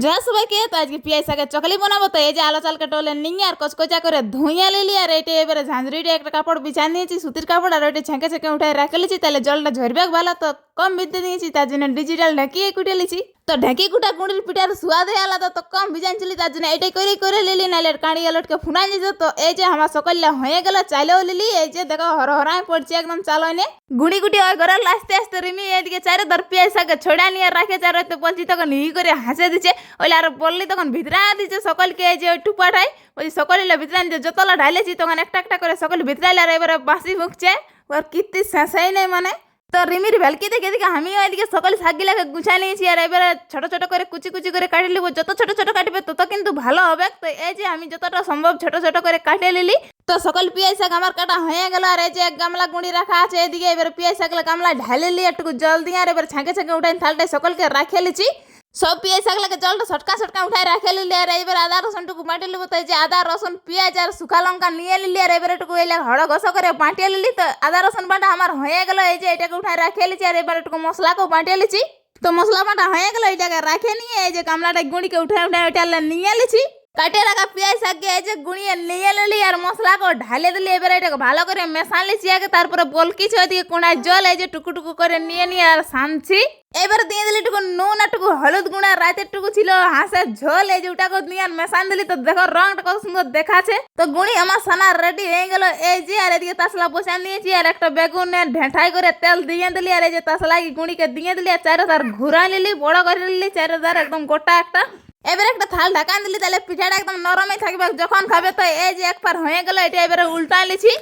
জয় সবাইকে। তো আজকে পিয়াই শাকের চকলি বানাবো। তো এই যে আলো চালকে টলে নিয়ে আর কচকচা করে ধুইয়া লিলি, আর এটা এবারে ঝাঁঝরিটা একটা কাপড় বিছা নিয়েছি, সুতির কাপড়, আর ওইটা ছেঁকে ছেঁকে উঠাই রাখে লিছি। তাহলে জলটা ঝরবে ভালো। তো কম বিদ্যে দিয়েছি, তার জন্য ডিজিটাল ঢাকিয়ে কুটে লিছি। তো ঢাকি কুটা গুঁড়ির পিঠার সুয়াদে আলাদা। তো কম ভিজানছিলি, তার জন্য এটাই করে লিলি, নাহলে কাঁড়ি আলোটকে ফুনাই যেত। তো এই যে আমার সকল্লা হয়ে গেল, চাইলেও লিলি। এই যে দেখো হরহরাই পড়ছে একদম চালনে গুড়ি গুটি ওই ঘরে আস্তে আস্তে রিমি এদিকে চারে ধর পিয়াই শাকে ছড়া নিয়ে রাখে, চার হয়তো বলছি তখন ই করে হাসে দিচ্ছে। ওইলে আর বললি তখন ভিতরা দিচ্ছে সকলকে। এই যে ওই টুপাঠাই ওই সকলে ভিতরা নিতে যতলা ঢাইলেছি তখন একটা একটা করে সকল ভিতরাইলে, আর এবারে বাসি ভুগছে। ওর কীর্তি শেষই নেই মানে। তো রিমির ভেলকি দেখে দেখে আমিও এদিকে সকল শাকগুলাকে গুছাই নিয়েছি, আর এবারে ছোট ছোট করে কুচি কুচি করে কাটি নিব। যত ছোট ছোট কাটবে তত কিন্তু ভালো হবে। তো এই যে আমি যতটা সম্ভব ছোট ছোট করে কাটে নিলি। তো সকল পিয়াই শাক আমার কাটা হয়ে গেল, আর এই যে এক গামলা গুঁড়ি রাখা আছে এদিকে। এবার পিয়াই শাকলা গামলা ঢালে নিয়ে একটু জল দিয়ে, আর এবার ছাঁকে ছাঁকে উঠাই থালটাই সকলকে রাখে লিছি। সব পিয়াই শাকলাকে জলটা ছটকা ছটকা উঠাই রাখে নিলি, আর এবার আদা রসুনটুকু বাটি লিব। তো এই যে আদা রসুন পেঁয়াজ আর শুকা লঙ্কা নিয়ে নিলি, আর এবার একটু এলে হড় ঘষ করে বাটিয়ে নিলি। তো আদা রসুন বাটা আমার হয়ে গেল। এই যে এটাকে উঠাই রাখে লিছি, আর এবার একটু মশলাকেও বাটিয়ে লিছি। তো মশলা বাটা হয়ে গেল, এটাকে রাখে নিয়ে এই যে গামলাটা গুঁড়িকে উঠাই উঠাই ওইটা নিয়ে লিছি। কাটে রাখা পেঁয়াজ শাককে এই যে গুঁড়িয়ে নিয়ে নিলি, আর মশলাকে ঢালে দিলি। এবার এটাকে ভালো করে মেশান লিছি আগে, তারপরে বলকিছি ওইদিকে কোনায় জল এই যে টুকু টুকু করে নিয়ে নিয়ে আর সানছি। এবার দিয়ে দিলি টুকু নুন আর টুকু হলুদ গুঁড়া, রাতের টুকু ছিল হাঁসের ঝোল, এই যে ওটাকে নিয়ে আর মেশান দিলি। তো দেখো রংটা কত সুন্দর দেখাচ্ছে। তো গুঁড়ি আমার সানা রেডি হয়ে গেল। এই যে আর এদিকে তাসলা বসান দিয়েছি, আর একটা বেগুনের ঢেঁঠাই করে তেল দিয়ে দিলি, আর এই যে তাসলা গুঁড়িকে দিয়ে দিলি, আর চারে তার ঘুরাই নিলি, বড় করে নিলি চারে তার একদম গোটা একটা। এবার একটা থাল ঢাকান দিলি, তাহলে পিঠাটা একদম নরমই থাকবে যখন খাবে। তো এই যে একবার হয়ে গেল, এটা এবারে উল্টাই লিছি।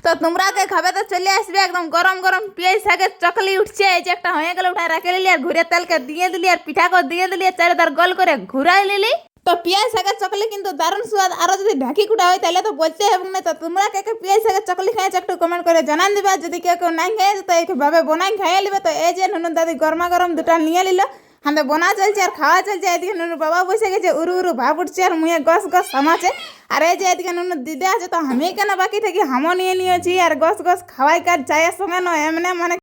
তো তোমরা কে খাবে তো চলে আসবে, একদম গরম গরম পিয়াই শাকের চকলি উঠছে। এই যে একটা হয়ে গেল, উঠায় রাখে নিলি, আর ঘুরে তেলকে দিয়ে দিলি, আর পিঠাকে দিয়ে দিলি, আর চারে তার গোল করে ঘুরাই নিলি। তো পিয়াই শাকের চকলি কিন্তু দারুণ স্বাদ। আরো যদি ঢাকি কুটা হয় তাহলে তো বলতে হবে না। তো তোমরা কে কে পিয়াই শাকের চকলি খেয়েছো একটু কমেন্ট করে জানান দিবে। আর যদি কেউ কেউ নাই খেয়েছো তো এইভাবে বনাই খাইয়ে নিবে। তো এই যে নুনু দাদি গরমা গরম দুটা নিয়ে নিল, হাতে বোনা চলছে আর খাওয়া চলছে। এদিকে নুনু বাবা বসে গেছে, উরু উরু ভাব উঠছে, আর মুয়ে গস গস সামাছে। আর এই যে এদিকে নুনু দিদে আছে, তো আমি কেন বাকি থাকি হামও নিয়ে নিয়েছি, আর গস গস খাওয়াই কাজ চায়ের সঙ্গে নয় এমনি মানে